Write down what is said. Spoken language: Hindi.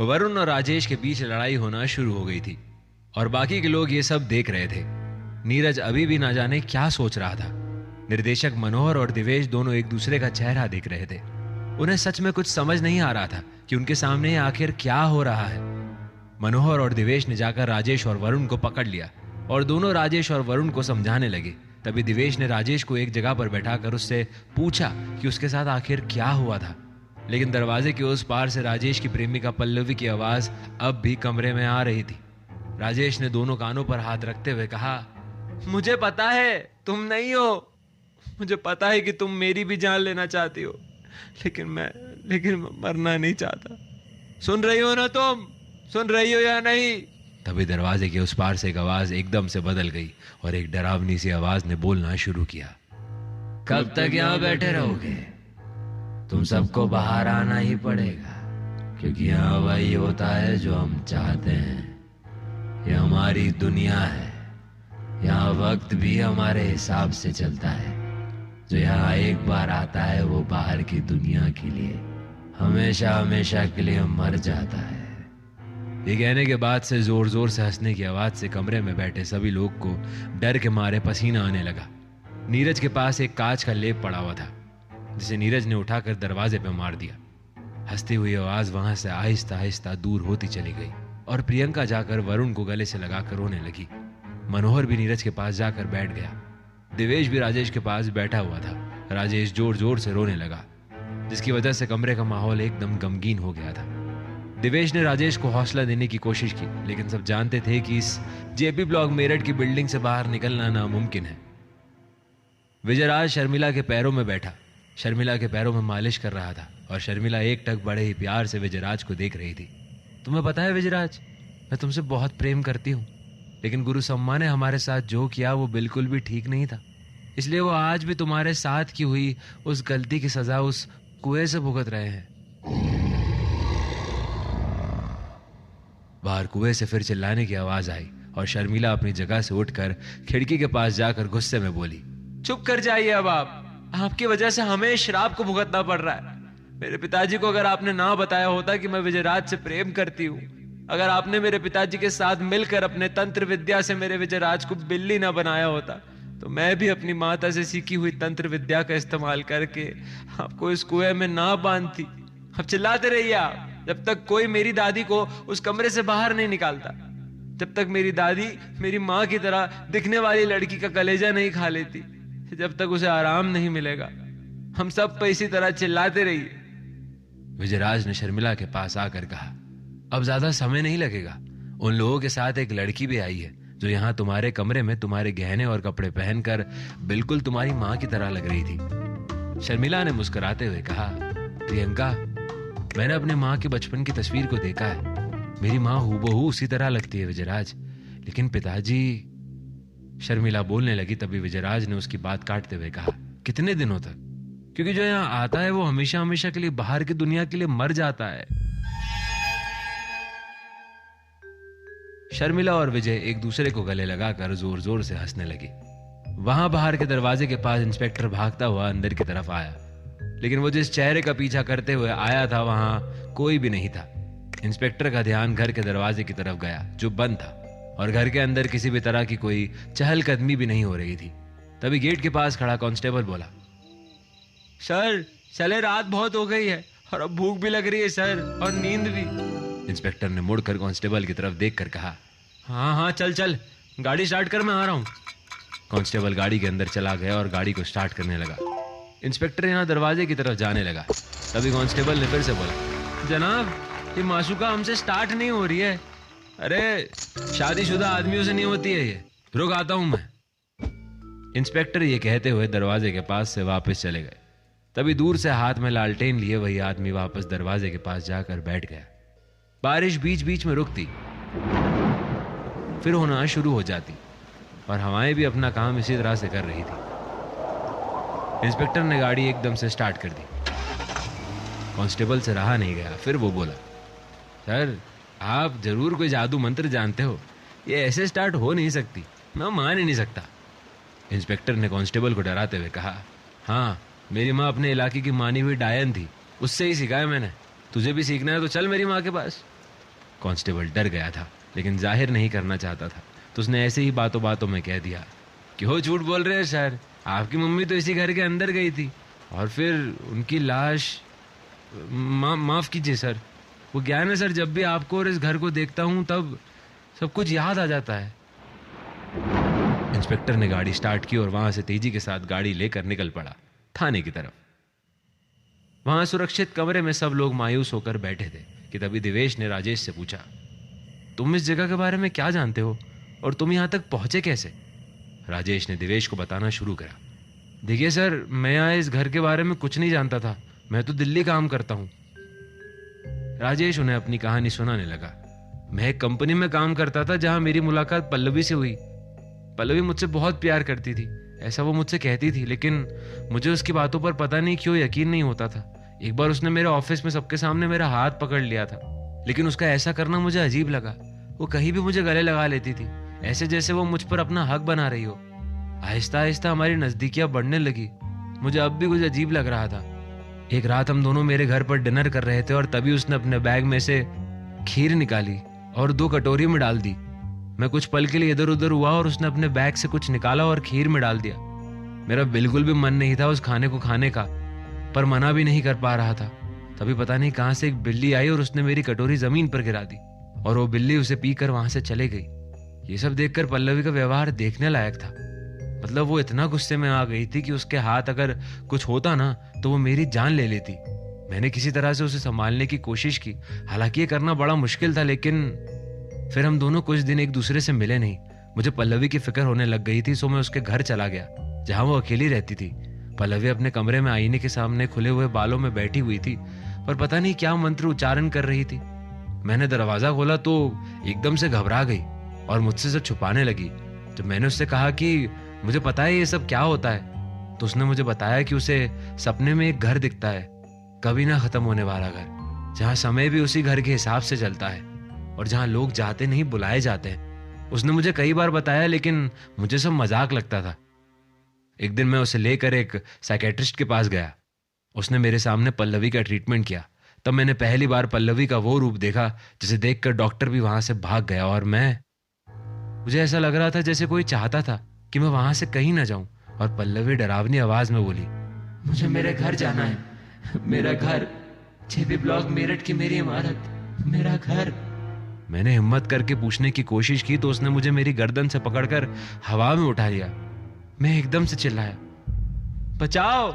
वरुण और राजेश के बीच लड़ाई होना शुरू हो गई थी और बाकी के लोग ये सब देख रहे थे। नीरज अभी भी ना जाने क्या सोच रहा था। निर्देशक मनोहर और दिवेश दोनों एक दूसरे का चेहरा देख रहे थे। उन्हें सच में कुछ समझ नहीं आ रहा था कि उनके सामने आखिर क्या हो रहा है। मनोहर और दिवेश ने जाकर राजेश और वरुण को पकड़ लिया और दोनों राजेश और वरुण को समझाने लगे। तभी दिवेश ने राजेश को एक जगह पर बैठाकर उससे पूछा कि उसके साथ आखिर क्या हुआ था। लेकिन दरवाजे के उस पार से राजेश की प्रेमिका पल्लवी की आवाज अब भी कमरे में आ रही थी। राजेश ने दोनों कानों पर हाथ रखते हुए कहा, मुझे पता है तुम नहीं हो, मुझे पता है कि तुम मेरी भी जान लेना चाहती हो, लेकिन मैं मरना नहीं चाहता। सुन रही हो ना तुम? सुन रही हो या नहीं? तभी दरवाजे के उस पार से एक आवाज एकदम से बदल गई और एक डरावनी सी आवाज ने बोलना शुरू किया, कब तक यहां बैठे रहोगे? तुम सबको बाहर आना ही पड़ेगा, क्योंकि यहाँ वही होता है जो हम चाहते हैं। ये हमारी दुनिया है, यहाँ वक्त भी हमारे हिसाब से चलता है। जो यहाँ एक बार आता है वो बाहर की दुनिया के लिए हमेशा हमेशा के लिए मर जाता है। ये कहने के बाद से जोर जोर से हंसने की आवाज से कमरे में बैठे सभी लोग को डर के मारे पसीना आने लगा। नीरज के पास एक कांच का लेप पड़ा हुआ था, जिसे नीरज ने उठाकर दरवाजे पे मार दिया। हंसती हुई आवाज वहां से आहिस्ता आहिस्ता दूर होती चली गई और प्रियंका जाकर वरुण को गले से लगाकर रोने लगी। मनोहर भी नीरज के पास जाकर बैठ गया। दिवेश भी राजेश के पास बैठा हुआ था। राजेश जोर जोर से रोने लगा, जिसकी वजह से कमरे का माहौल एकदम गमगीन हो गया था। दिवेश ने राजेश को हौसला देने की कोशिश की, लेकिन सब जानते थे कि इस जेपी ब्लॉक मेरठ की बिल्डिंग से बाहर निकलना नामुमकिन है। विजयराज शर्मिला के पैरों में बैठा शर्मिला के पैरों में मालिश कर रहा था और शर्मिला एक टक बड़े ही प्यार से विजयराज को देख रही थी। तुम्हें पता है विजयराज, मैं तुमसे बहुत प्रेम करती हूँ, लेकिन गुरु सम्मा ने हमारे साथ जो किया वो बिल्कुल भी ठीक नहीं था। इसलिए वो आज भी तुम्हारे साथ की हुई उस गलती की सजा उस कुएं से भुगत रहे हैं। बाहर कुएं से फिर चिल्लाने की आवाज आई और शर्मिला अपनी जगह से उठकर खिड़की के पास जाकर गुस्से में बोली, चुप कर जाइए अब आपकी वजह से हमें श्राप को भुगतना पड़ रहा है। मेरे पिताजी को अगर आपने ना बताया होता कि मैं विजयराज से प्रेम करती हूँ, अगर आपने मेरे पिताजी के साथ मिलकर अपने तंत्र विद्या से मेरे विजयराज को बिल्ली ना बनाया होता, तो मैं भी अपनी माता से सीखी हुई तंत्र विद्या का इस्तेमाल करके आपको इस कुएं में ना बांधती। अब चिल्लाते रहिए आप जब तक कोई मेरी दादी को उस कमरे से बाहर नहीं निकालता, जब तक मेरी दादी मेरी माँ की तरह दिखने वाली लड़की का कलेजा नहीं खा लेती, जब तक उसे आराम नहीं मिलेगा। हम सब पे इसी तरह चिल्लाते रहिए। विजयराज ने शर्मिला के पास आकर कहा, अब ज्यादा समय नहीं लगेगा। उन लोगों के साथ एक लड़की भी आई है जो यहाँ तुम्हारे कमरे में तुम्हारे गहने और कपड़े पहनकर बिल्कुल तुम्हारी माँ की तरह लग रही थी। शर्मिला ने मुस्कुराते हुए कहा, प्रियंका, मैंने अपने माँ के बचपन की तस्वीर को देखा है। मेरी माँ हूबहू उसी तरह लगती है विजयराज, लेकिन पिताजी। शर्मिला बोलने लगी, तभी विजयराज ने उसकी बात काटते हुए कहा, कितने दिनों तक? क्योंकि जो यहाँ आता है वो हमेशा हमेशा के लिए बाहर की दुनिया के लिए मर जाता है। शर्मिला और विजय एक दूसरे को गले लगाकर जोर जोर से हंसने लगे। वहां बाहर के दरवाजे के पास इंस्पेक्टर भागता हुआ अंदर की तरफ आया, लेकिन वो जिस चेहरे का पीछा करते हुए आया था वहां कोई भी नहीं था। इंस्पेक्टर का ध्यान घर के दरवाजे की तरफ गया जो बंद था, और घर के अंदर किसी भी तरह की कोई चहलकदमी भी नहीं हो रही थी। तभी गेट के पास खड़ा कांस्टेबल बोला, सर चले, रात बहुत हो गई है और अब भूख भी लग रही है सर, और नींद भी। इंस्पेक्टर ने मुड़कर कांस्टेबल की तरफ देखकर कहा, हाँ चल चल, गाड़ी स्टार्ट कर, मैं आ रहा हूं। कांस्टेबल गाड़ी के अंदर चला गया और गाड़ी को स्टार्ट करने लगा। इंस्पेक्टर यहाँ दरवाजे की तरफ जाने लगा। तभी कांस्टेबल ने फिर से बोला, जनाब ये माशूका हमसे स्टार्ट नहीं हो रही है। अरे शादीशुदा आदमियों से नहीं होती है ये, रुक आता हूं मैं। इंस्पेक्टर ये कहते हुए दरवाजे के पास से वापस चले गए। तभी दूर से हाथ में लालटेन लिए वही आदमी वापस दरवाजे के पास जाकर बैठ गया। बारिश बीच बीच में रुकती, फिर होना शुरू हो जाती, और हवाएं भी अपना काम इसी तरह से कर रही थी। इंस्पेक्टर ने गाड़ी एकदम से स्टार्ट कर दी। कांस्टेबल से रहा नहीं गया, फिर वो बोला, सर आप जरूर कोई जादू मंत्र जानते हो, ये ऐसे स्टार्ट हो नहीं सकती, मैं मान ही नहीं सकता। इंस्पेक्टर ने कांस्टेबल को डराते हुए कहा, हाँ मेरी माँ अपने इलाके की मानी हुई डायन थी, उससे ही सीखा है मैंने। तुझे भी सीखना है तो चल मेरी माँ के पास। कांस्टेबल डर गया था, लेकिन जाहिर नहीं करना चाहता था, तो उसने ऐसे ही बातों बातों में कह दिया, क्यों झूठ बोल रहे हैं सर, आपकी मम्मी तो इसी घर के अंदर गई थी और फिर उनकी लाश माफ़ कीजिए सर, वो क्या है ना सर, जब भी आपको और इस घर को देखता हूँ तब सब कुछ याद आ जाता है। इंस्पेक्टर ने गाड़ी स्टार्ट की और वहां से तेजी के साथ गाड़ी लेकर निकल पड़ा थाने की तरफ। वहां सुरक्षित कमरे में सब लोग मायूस होकर बैठे थे कि तभी दिवेश ने राजेश से पूछा, तुम इस जगह के बारे में क्या जानते हो और तुम यहां तक पहुंचे कैसे? राजेश ने दिवेश को बताना शुरू करा, देखिए सर, मैं यहाँ इस घर के बारे में कुछ नहीं जानता था, मैं तो दिल्ली काम करता हूँ। राजेश उन्हें अपनी कहानी सुनाने लगा। मैं एक कंपनी में काम करता था जहां मेरी मुलाकात पल्लवी से हुई। पल्लवी मुझसे बहुत प्यार करती थी, ऐसा वो मुझसे कहती थी, लेकिन मुझे उसकी बातों पर पता नहीं क्यों यकीन नहीं होता था। एक बार उसने मेरे ऑफिस में सबके सामने मेरा हाथ पकड़ लिया था, लेकिन उसका ऐसा करना मुझे अजीब लगा। वो कहीं भी मुझे गले लगा लेती थी, ऐसे जैसे वो मुझ पर अपना हक बना रही हो। आहिस्ता आहिस्ता हमारी नजदीकियां बढ़ने लगी। मुझे अब भी कुछ अजीब लग रहा था। एक रात हम दोनों मेरे घर पर डिनर कर रहे थे और तभी उसने अपने बैग में से खीर निकाली और 2 कटोरी में डाल दी। मैं कुछ पल के लिए इधर उधर हुआ और उसने अपने बैग से कुछ निकाला और खीर में डाल दिया। मेरा बिल्कुल भी मन नहीं था उस खाने को खाने का, पर मना भी नहीं कर पा रहा था। तभी पता नहीं कहां से एक बिल्ली आई और उसने मेरी कटोरी जमीन पर गिरा दी और वो बिल्ली उसे पीकर वहां से चले गई। ये सब देखकर पल्लवी का व्यवहार देखने लायक था। मतलब वो इतना गुस्से में आ गई थी कि उसके हाथ अगर कुछ होता ना तो वो मेरी जान ले लेती। मैंने किसी तरह से उसे संभालने की कोशिश की, हालांकि ये करना बड़ा मुश्किल था, लेकिन फिर हम दोनों कुछ दिन एक दूसरे से मिले नहीं। मुझे पल्लवी की फिक्र होने लग गई थी, सो मैं उसके घर चला गया जहां वो अकेली रहती थी। पल्लवी अपने कमरे में आईने के सामने खुले हुए बालों में बैठी हुई थी, पर पता नहीं क्या मंत्र उच्चारण कर रही थी। मैंने दरवाजा खोला तो एकदम से घबरा गई और मुझसे सब छुपाने लगी। तो मैंने उससे कहा कि मुझे पता है ये सब क्या होता है। तो उसने मुझे बताया कि उसे सपने में एक घर दिखता है, कभी ना खत्म होने वाला घर, जहां समय भी उसी घर के हिसाब से चलता है और जहां लोग जाते नहीं बुलाए जाते हैं। उसने मुझे कई बार बताया, लेकिन मुझे सब मजाक लगता था। एक दिन मैं उसे लेकर एक साइकेट्रिस्ट के पास गया। उसने मेरे सामने पल्लवी का ट्रीटमेंट किया। तब मैंने पहली बार पल्लवी का वो रूप देखा जिसे देखकर डॉक्टर भी वहां से भाग गया और मुझे ऐसा लग रहा था जैसे कोई चाहता था कि मैं वहां से कहीं ना जाऊं। और पल्लवी डरावनी आवाज में बोली, मुझे मेरे घर जाना है, मेरा घर, जेपी ब्लॉक मेरठ की मेरी इमारत, मेरा घर। मैंने हिम्मत करके पूछने की कोशिश की तो उसने मुझे मेरी गर्दन से पकड़कर हवा में उठा लिया। मैं एकदम से चिल्लाया, बचाओ,